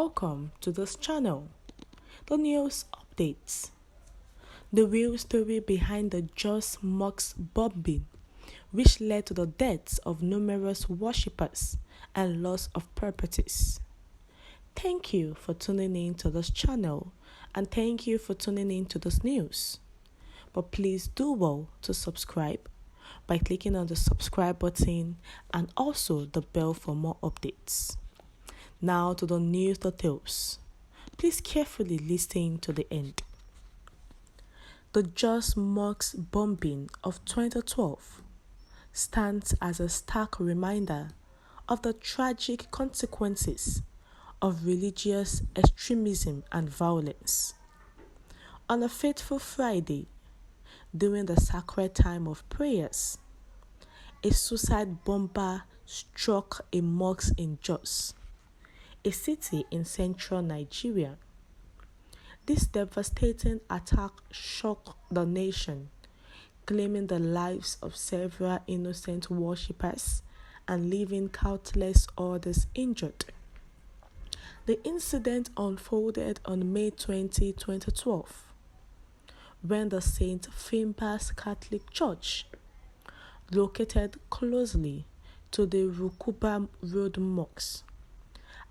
Welcome to this channel. The news updates. The real story behind the Mosque bombing, which led to the deaths of numerous worshippers and loss of properties. Thank you for tuning in to this channel, and thank you for tuning in to this news. But please do well to subscribe by clicking on the subscribe button and also the bell for more updates. Now to the news details. Please carefully listen to the end. The Mosque bombing of 2012 stands as a stark reminder of the tragic consequences of religious extremism and violence. On a fateful Friday, during the sacred time of prayers, a suicide bomber struck a mosque in Jos, a city in central Nigeria. This devastating attack shocked the nation, claiming the lives of several innocent worshippers and leaving countless others injured. The incident unfolded on May 20, 2012, when the St. Finbar's Catholic Church, located closely to the Rukuba Road Mosque,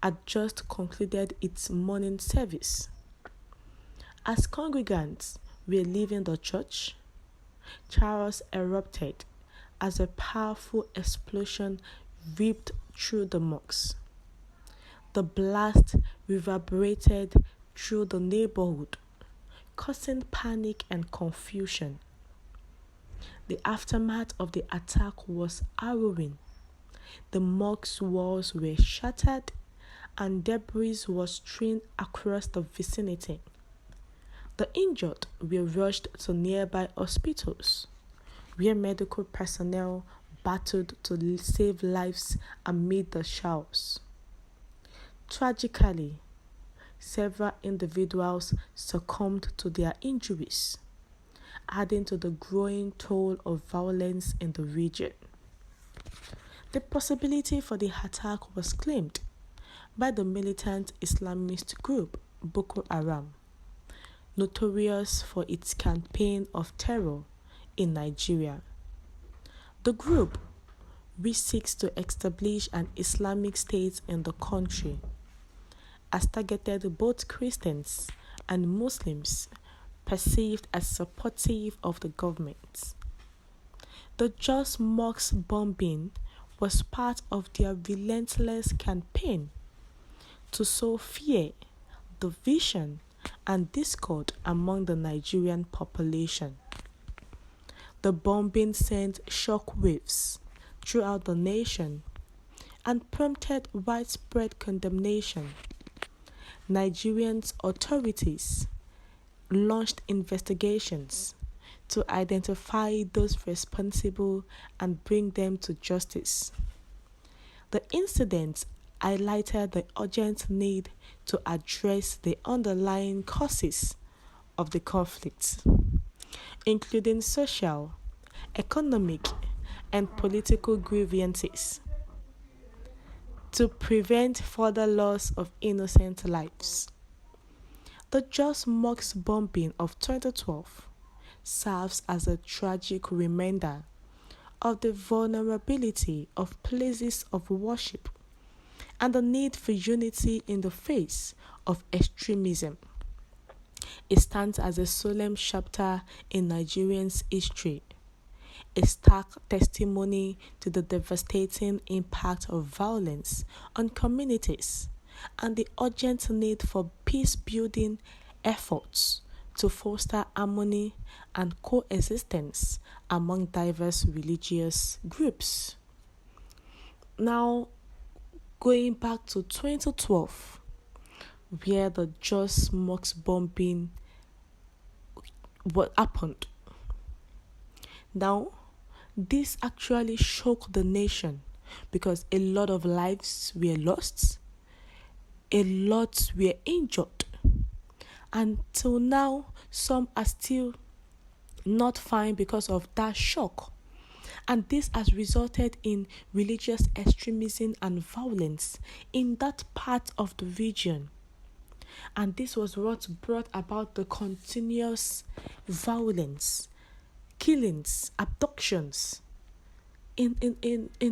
had just concluded its morning service. As congregants were leaving the church, chaos erupted as a powerful explosion ripped through the mosque. The blast reverberated through the neighborhood, causing panic and confusion. The aftermath of the attack was harrowing. The mosque's walls were shattered and debris was strewn across the vicinity. The injured were rushed to nearby hospitals, where medical personnel battled to save lives amid the showers. Tragically, several individuals succumbed to their injuries, adding to the growing toll of violence in the region. The possibility for the attack was claimed by the militant Islamist group Boko Haram, notorious for its campaign of terror in Nigeria. The group, which seeks to establish an Islamic state in the country, has targeted both Christians and Muslims perceived as supportive of the government. The Mosque bombing was part of their relentless campaign to sow fear, division, and discord among the Nigerian population. The bombing sent shockwaves throughout the nation and prompted widespread condemnation. Nigerian authorities launched investigations to identify those responsible and bring them to justice. The incident highlighted the urgent need to address the underlying causes of the conflict, including social, economic, and political grievances, to prevent further loss of innocent lives. The Mosque bombing of 2012 serves as a tragic reminder of the vulnerability of places of worship and the need for unity in the face of extremism. It stands as a solemn chapter in Nigerians' history, a stark testimony to the devastating impact of violence on communities and the urgent need for peace-building efforts to foster harmony and coexistence among diverse religious groups. Now, going back to 2012, where the Mosque bombing happened. Now, this actually shocked the nation because a lot of lives were lost, a lot were injured, and till now, some are still not fine because of that shock. And this has resulted in religious extremism and violence in that part of the region. And this was what brought about the continuous violence, killings, abductions in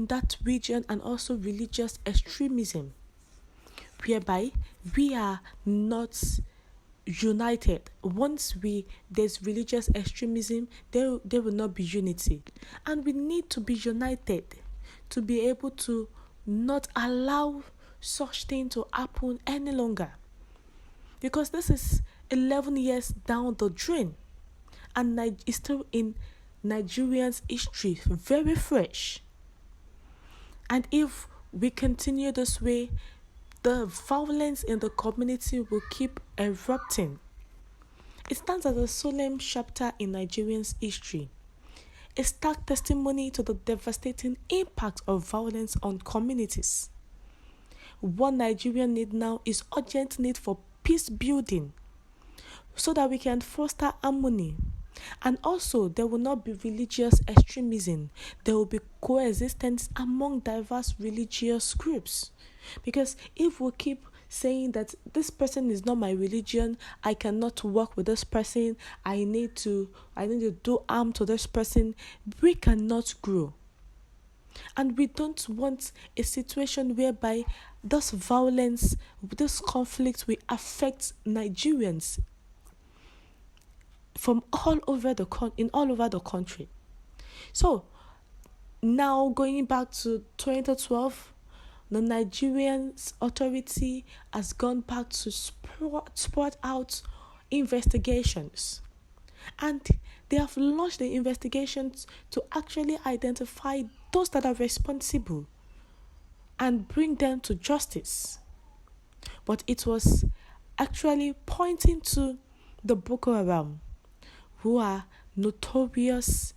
that region, and also religious extremism, whereby we are not united. Once there's religious extremism, there will not be unity. And we need to be united to be able to not allow such thing to happen any longer. Because this is 11 years down the drain, and it's still in Nigerians' history, very fresh. And if we continue this way, the violence in the community will keep erupting. It stands as a solemn chapter in Nigerians' history, a stark testimony to the devastating impact of violence on communities. What Nigerian need now is urgent need for peace building, so that we can foster harmony. And also, there will not be religious extremism. There will be coexistence among diverse religious groups. Because if we keep saying that this person is not my religion, I cannot work with this person, I need to do harm to this person, we cannot grow. And we don't want a situation whereby this violence, this conflict will affect Nigerians from all over the country. So now, going back to 2012, the Nigerian authority has gone back to spot out investigations, and they have launched the investigations to actually identify those that are responsible and bring them to justice. But it was actually pointing to the Boko Haram, who are notorious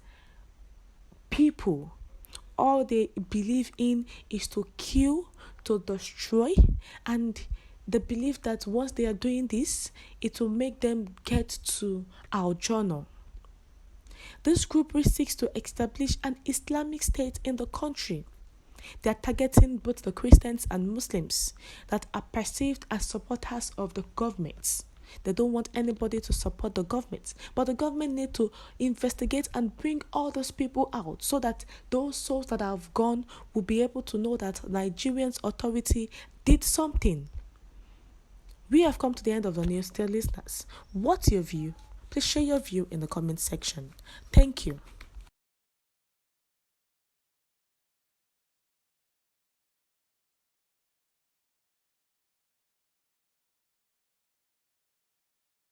people. All they believe in is to kill, to destroy, and they believe that once they are doing this, it will make them get to our journal. This group seeks to establish an Islamic state in the country. They are targeting both the Christians and Muslims that are perceived as supporters of the government. They don't want anybody to support the government, but the government need to investigate and bring all those people out, so that those souls that have gone will be able to know that Nigerians authority did something. We have come to the end of the news, dear listeners. What's your view? Please share your view in the comment section. Thank you.